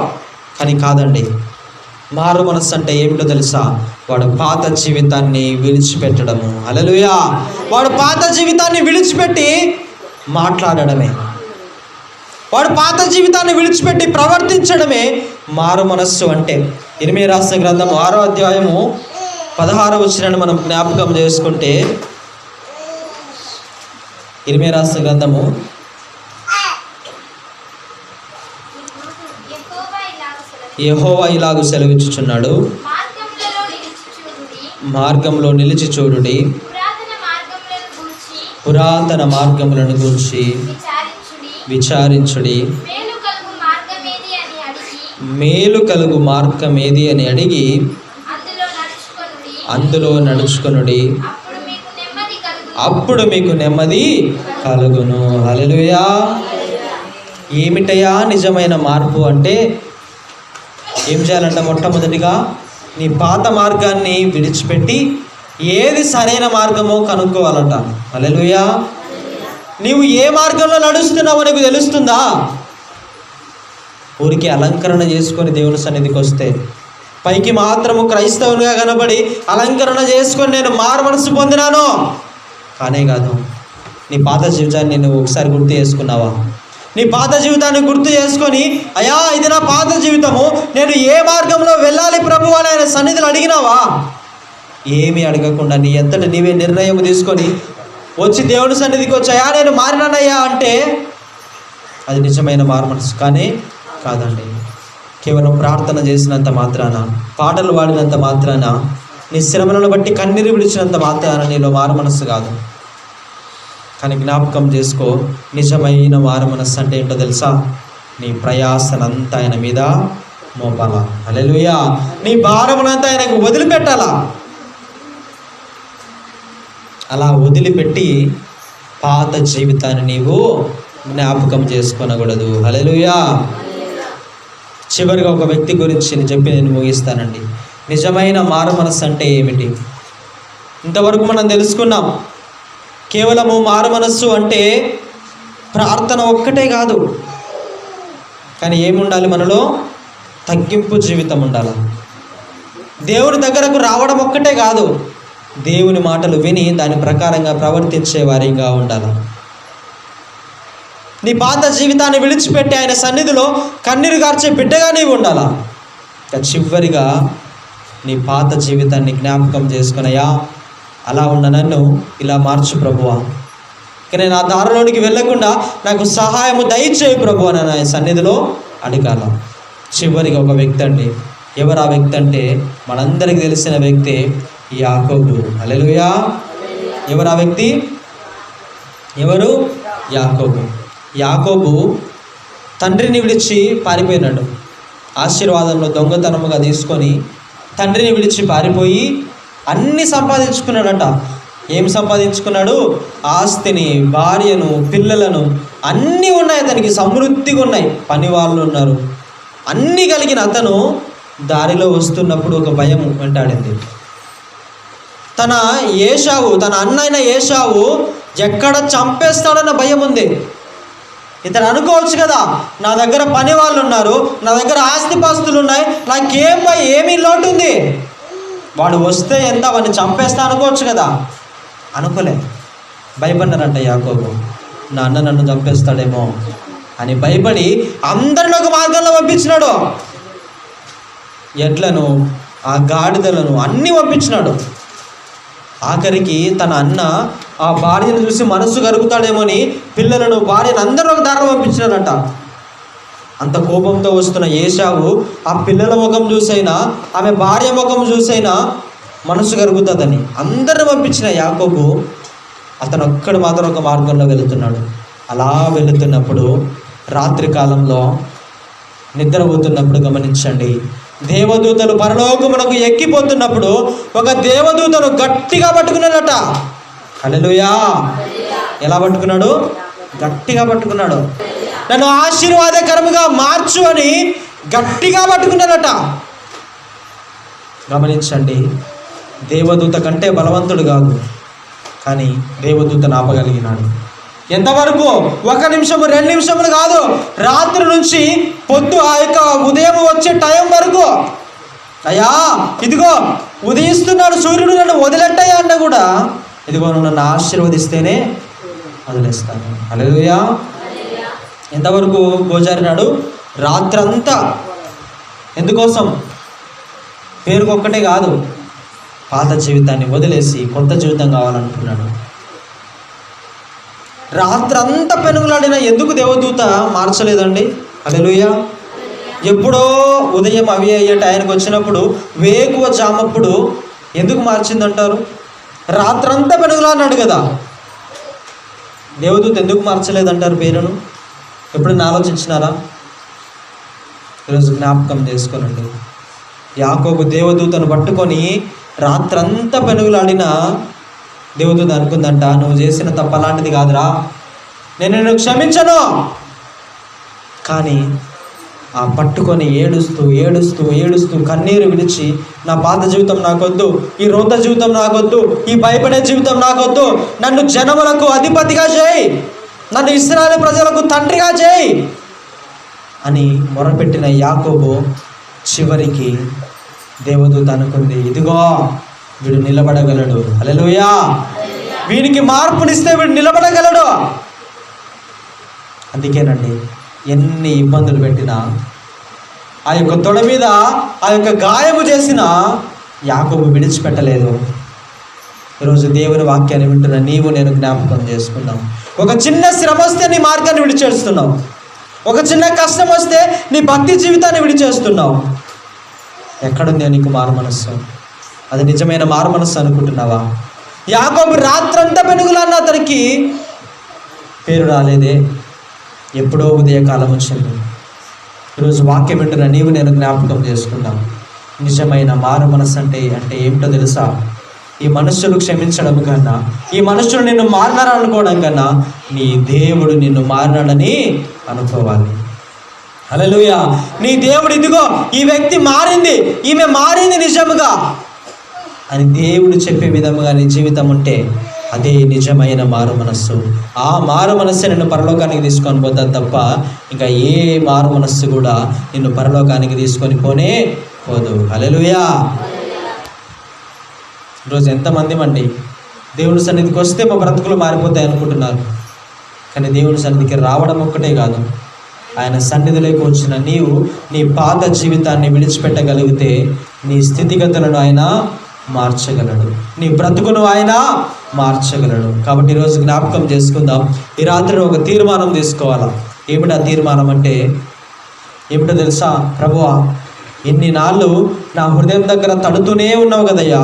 కానీ కాదండి. మారు మనస్సు అంటే ఏమిటో తెలుసా? వాడు పాత జీవితాన్ని విడిచిపెట్టడము. హల్లెలూయా! వాడు పాత జీవితాన్ని విడిచిపెట్టి మాట్లాడడమే, వాడు పాత జీవితాన్ని విడిచిపెట్టి ప్రవర్తించడమే మారు మనస్సు అంటే. ఇర్మీయా రాసిన గ్రంథం 6వ అధ్యాయము 16వ వచనాన్ని మనం జ్ఞాపకం చేసుకుంటే, ఇర్మీయా రాసిన గ్రంథము యెహోవా ఇలాగు సెలవిచ్చుచున్నాడు, మార్గంలో నిలిచి చూడుడి, పురాతన మార్గములను గూర్చి విచారించుడి, మేలు కలుగు మార్గం ఏది అని అడిగి అందులో నడుచుకొనుడి, అప్పుడు మీకు నెమ్మది కలుగును. హల్లెలూయా! ఏమిటయా నిజమైన మార్పు అంటే? ఏం చేయాలంట? మొట్టమొదటిగా నీ పాత మార్గాన్ని విడిచిపెట్టి ఏది సరైన మార్గమో కనుక్కోవాలంట. హల్లెలూయా! నీవు ఏ మార్గంలో నడుస్తున్నావో నీకు తెలుస్తుందా? ఊరికి అలంకరణ చేసుకొని దేవుని సన్నిధికి వస్తే, పైకి మాత్రము క్రైస్తవునిగా కనబడి అలంకరణ చేసుకొని నేను మారు మనసు పొందినాను కానే కాదు. నీ పాత జీవితాన్ని నువ్వు ఒకసారి గుర్తు చేసుకున్నావా? నీ పాత జీవితాన్ని గుర్తు చేసుకొని, అయ్యా ఇది నా పాత జీవితము, నేను ఏ మార్గంలో వెళ్ళాలి ప్రభు అని ఆయన సన్నిధిని అడిగినావా? ఏమీ అడగకుండా నీ అంతటా నీవే నిర్ణయం తీసుకొని వచ్చి దేవుని సన్నిధికి వచ్చి, అయ్యా నేను మారినానయ్యా అంటే అది నిజమైన మారు మనసు కానీ కాదండి. కేవలం ప్రార్థన చేసినంత మాత్రాన, పాటలు పాడినంత మాత్రాన, నీ శ్రమలను బట్టి కన్నీరు విడిచినంత మాత్రాన నీలో మారు మనస్సు కాదు. కానీ జ్ఞాపకం చేసుకో, నిజమైన మారు మనస్సు అంటే ఏంటో తెలుసా? నీ ప్రయాసనంతా ఆయన మీద మోపాలా. హల్లెలూయా! నీ భారమునంతా ఆయనకు వదిలిపెట్టాలా. అలా వదిలిపెట్టి పాత జీవితాన్ని నీవు జ్ఞాపకం చేసుకొనకూడదు. హల్లెలూయా! చివరిగా ఒక వ్యక్తి గురించి నేను ముగిస్తానండి. నిజమైన మారు మనస్సు అంటే ఏమిటి? ఇంతవరకు మనం తెలుసుకున్నాం. కేవలము మారు మనస్సు అంటే ప్రార్థన ఒక్కటే కాదు, కానీ ఏముండాలి మనలో? తగ్గింపు జీవితం ఉండాలి. దేవుని దగ్గరకు రావడం ఒక్కటే కాదు, దేవుని మాటలు విని దాని ప్రకారంగా ప్రవర్తించే వారిగా ఉండాలి. నీ పాత జీవితాన్ని విడిచిపెట్టి ఆయన సన్నిధిలో కన్నీరు గార్చే బిడ్డగా నీవు ఉండాలా. ఇక చివరిగా నీ పాత జీవితాన్ని జ్ఞాపకం చేసుకునయా, అలా ఉన్న నన్ను ఇలా మార్చు ప్రభువా, ఇక నేను ఆ దారిలోనికి వెళ్ళకుండా నాకు సహాయము దయచేయి ప్రభు అని ఆయన సన్నిధిలో అడగాల. చివరిగా ఒక వ్యక్తి అండి. ఎవరు ఆ వ్యక్తి అంటే మనందరికి తెలిసిన వ్యక్తి యాకోబు. హల్లెలూయా! ఎవరు ఆ వ్యక్తి? ఎవరు? యాకోబు. యాకోబు తండ్రిని విడిచి పారిపోయినాడు. ఆశీర్వాదంలో దొంగతనముగా తీసుకొని తండ్రిని విడిచి పారిపోయి అన్నీ సంపాదించుకున్నాడట. ఏం సంపాదించుకున్నాడు? ఆస్తిని, భార్యను, పిల్లలను, అన్నీ ఉన్నాయి అతనికి, సమృద్ధిగా ఉన్నాయి, పని వాళ్ళు ఉన్నారు, అన్నీ కలిగిన అతను దారిలో వస్తున్నప్పుడు ఒక భయం వెంటాడింది. తన అన్న అయిన ఏశావు ఎక్కడ చంపేస్తాడన్న భయం ఉంది. ఇతను అనుకోవచ్చు కదా, నా దగ్గర పని వాళ్ళు ఉన్నారు, నా దగ్గర ఆస్తిపాస్తులు ఉన్నాయి, ఏమీ లోటు ఉంది, వాడు వస్తే ఎంత వాడిని చంపేస్తా అనుకోవచ్చు కదా. అనుకోలే, భయపడ్డారంట యాకోబు. నా అన్న నన్ను చంపేస్తాడేమో అని భయపడి అందరిని ఒక మార్గంలో పంపించినాడు. ఎడ్లను, ఆ గాడిదలను అన్నీ పంపించినాడు. ఆఖరికి తన అన్న ఆ భార్యను చూసి మనస్సు కరుగుతాడేమోని పిల్లలను, భార్యను అందరూ ఒక దారిలో పంపించినాడంట. అంత కోపంతో వస్తున్న ఏశావు ఆ పిల్లల ముఖం చూసైనా, ఆమె భార్య ముఖం చూసైనా మనసు కరుగుతుందని అందరిని పంపించిన యాకోబు అతను ఒక్కడు మాత్రం ఒక మార్గంలో వెళుతున్నాడు. అలా వెళుతున్నప్పుడు రాత్రి కాలంలో నిద్రపోతున్నప్పుడు గమనించండి, దేవదూతలు పరలోకమునకు ఎక్కిపోతున్నప్పుడు ఒక దేవదూతను గట్టిగా పట్టుకున్నాడట. హల్లెలూయా! ఎలా పట్టుకున్నాడు? గట్టిగా పట్టుకున్నాడు. నన్ను ఆశీర్వాదకరముగా మార్చు అని గట్టిగా పట్టుకున్నాడట. గమనించండి, దేవదూత కంటే బలవంతుడు కాదు, కానీ దేవదూతను ఆపగలిగినాడు. ఎంతవరకు? 1 నిమిషము 2 నిమిషములు కాదు, రాత్రి నుంచి పొద్దు ఆ యొక్క ఉదయం వచ్చే టైం వరకు, అయ్యా ఇదిగో ఉదయిస్తున్నాడు సూర్యుడు, నన్ను వదిలెట్టయ్యా అన్న కూడా, ఇదిగో నువ్వు నన్ను ఆశీర్వదిస్తేనే వదిలేస్తాను. హల్లెలూయా. ఎంతవరకు గోజారినాడు? రాత్రంతా. ఎందుకోసం? పేరుకొక్కటే కాదు, పాత జీవితాన్ని వదిలేసి కొత్త జీవితం కావాలనుకున్నాడు. రాత్రంతా పెనుగులాడిన ఎందుకు దేవదూత మార్చలేదండి? హల్లెలూయా. ఎప్పుడో ఉదయం అవి అయ్యే టైంకి వచ్చినప్పుడు, వేకువ జామప్పుడు ఎందుకు మార్చిందంటారు? రాత్రంతా పెనుగులాడినాడు కదా, దేవదూత ఎందుకు మార్చలేదంటారు పేరును? ఎప్పుడైనా ఆలోచించినారా? ఈరోజు జ్ఞాపకం చేసుకోనండి. యాకోబు దేవదూతను పట్టుకొని రాత్రంతా పెనుగులాడిన దేవదూత అనుకుందంట, నువ్వు చేసిన తప్పు అలాంటిది కాదురా, నేను నిన్ను క్షమించను. కానీ ఆ పట్టుకొని ఏడుస్తూ ఏడుస్తూ ఏడుస్తూ కన్నీరు విడిచి, నా పాత జీవితం నాకొద్దు, ఈ రోత జీవితం నాకొద్దు, ఈ భయపడే జీవితం నాకొద్దు, నన్ను జనములకు అధిపతిగా చేయి, నన్ను ఇశ్రాయేలు ప్రజలకు తండ్రిగా చేయి అని మొరపెట్టిన యాకోబు చివరికి దేవదూత అనుకుంది, ఇదిగో వీడు నిలబడగలడు. హల్లెలూయా. వీడికి మార్పునిస్తే వీడు నిలబడగలడు. అందుకేనండి, ఎన్ని ఇబ్బందులు పెట్టినా, ఆ యొక్క తొడ మీద ఆ యొక్క గాయము చేసిన యాకోబు విడిచిపెట్టలేదు. ఈరోజు దేవుని వాక్యాన్ని వింటున్న నీవు నేను జ్ఞాపకం చేసుకున్నాం. ఒక చిన్న శ్రమ వస్తే నీ మార్గాన్ని విడిచేస్తున్నావు, ఒక చిన్న కష్టం వస్తే నీ భక్తి జీవితాన్ని విడిచేస్తున్నావు. ఎక్కడుంది నీకు మారు మనస్సు? అది నిజమైన మారు మనస్సు అనుకుంటున్నావా? యాకోబు రాత్రంతా పెనుగులాడిన అతనికి పేరు రాలేదే, ఎప్పుడో ఉదయకాలం వచ్చింది. ఈరోజు వాక్యం వింటున్న నీవు నేను జ్ఞాపకం చేసుకున్నాం. నిజమైన మారు మనస్సు అంటే ఏమిటో తెలుసా? ఈ మనుషులు క్షమించడం కన్నా, ఈ మనుషులు నిన్ను మారినారనుకోవడం కన్నా, నీ దేవుడు నిన్ను మారినాడని అనుకోవాలి. హల్లెలూయా. నీ దేవుడు, ఇదిగో ఈ వ్యక్తి మారింది, ఈమె మారింది నిజముగా అని దేవుడు చెప్పే విధముగా నీ జీవితం ఉంటే అదే నిజమైన మారు మనస్సు. ఆ మారు మనస్సే నిన్ను పరలోకానికి తీసుకొని పోతుంది తప్ప ఇంకా ఏ మారు మనస్సు కూడా నిన్ను పరలోకానికి తీసుకొని పోనే పోదు. హల్లెలూయా. ఈరోజు ఎంతమంది అండి దేవుని సన్నిధికి వస్తే మా బ్రతుకులు మారిపోతాయి అనుకుంటున్నారు. కానీ దేవుని సన్నిధికి రావడం ఒక్కటే కాదు, ఆయన సన్నిధిలోకి వచ్చిన నీవు నీ పాత జీవితాన్ని విడిచిపెట్టగలిగితే నీ స్థితిగతులను ఆయన మార్చగలడు, నీ బ్రతుకును ఆయన మార్చగలడు. కాబట్టి ఈరోజు జ్ఞాపకం చేసుకుందాం. ఈ రాత్రి ఒక తీర్మానం తీసుకోవాలా. ఏమిటా తీర్మానం అంటే ఏమిటో తెలుసా? ప్రభువా, ఇన్ని నాళ్ళు నా హృదయం దగ్గర తడుతూనే ఉన్నావు కదయ్యా,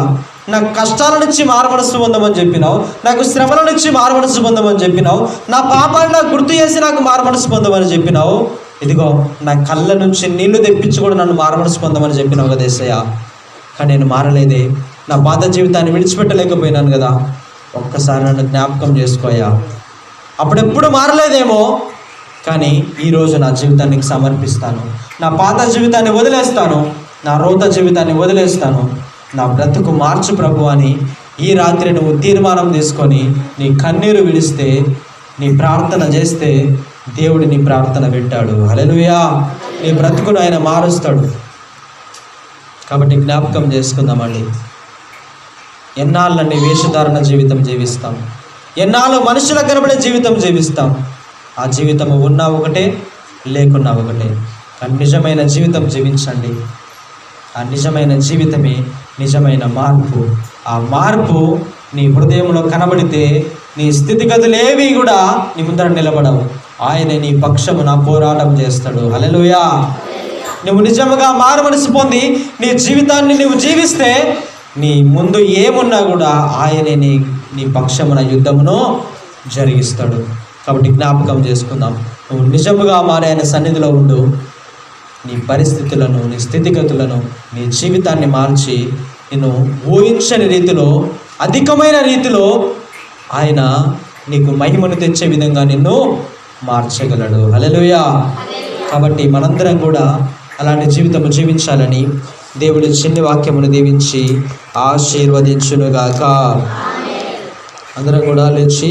నాకు కష్టాల నుంచి మారుమనస్సు పొందమని చెప్పినావు, నాకు శ్రమల నుంచి మారుమనస్సు పొందమని చెప్పినావు, నా పాపాన్ని నాకు గుర్తు చేసి నాకు మారుమనస్సు పొందమని చెప్పినావు. ఇదిగో నా కళ్ళ నుంచి నీళ్లు తెప్పించి కూడా నన్ను మారుమనస్సు పొందమని చెప్పినావు కదా యేసయ్య. కానీ నేను మారలేదే, నా పాత జీవితాన్ని విడిచిపెట్టలేకపోయినాను కదా. ఒక్కసారి నన్ను జ్ఞాపకం చేసుకోయా. అప్పుడెప్పుడు మారలేదేమో, కానీ ఈరోజు నా జీవితానికి సమర్పిస్తాను, నా పాత జీవితాన్ని వదిలేస్తాను, నా రోత జీవితాన్ని వదిలేస్తాను, నా బ్రతుకు మార్చు ప్రభు అని ఈ రాత్రి నువ్వు తీర్మానం తీసుకొని నీ కన్నీరు విడిస్తే, నీ ప్రార్థన చేస్తే దేవుడు నీ ప్రార్థన వింటాడు. హల్లెలూయా. నీ బ్రతుకును ఆయన మారుస్తాడు. కాబట్టి జ్ఞాపకం చేసుకుందామండి. ఎన్నాళ్ళండి వేషధారణ జీవితం జీవిస్తాం, ఎన్నాళ్ళు మనుషులకు కనబడే జీవితం జీవిస్తాం. ఆ జీవితం ఉన్నా ఒకటే, లేకున్నా ఒకటే. కానీ నిజమైన జీవితం జీవించండి. ఆ నిజమైన జీవితమే నిజమైన మార్పు. ఆ మార్పు నీ హృదయంలో కనబడితే నీ స్థితిగతులేవి కూడా నీ ముందర నిలబడవు. ఆయన నీ పక్షము నా పోరాటం చేస్తాడు. హల్లెలూయా. నువ్వు నిజముగా మారు మనసు పొంది నీ జీవితాన్ని నువ్వు జీవిస్తే నీ ముందు ఏమున్నా కూడా ఆయనే నీ పక్షమున యుద్ధమును జరిగిస్తాడు. కాబట్టి జ్ఞాపకం చేసుకుందాం. నువ్వు నిజముగా మారి ఆయన సన్నిధిలో ఉండు. నీ పరిస్థితులను, నీ స్థితిగతులను, నీ జీవితాన్ని మార్చి నిన్ను ఊహించని రీతిలో, అధికమైన రీతిలో ఆయన నీకు మహిమను తెచ్చే విధంగా నిన్ను మార్చగలడు. హల్లెలూయా. కాబట్టి మనందరం కూడా అలాంటి జీవితం జీవించాలని దేవుడి చిన్ని వాక్యమును దీవించి ఆశీర్వదించునుగాక. అందరం కూడా లేచి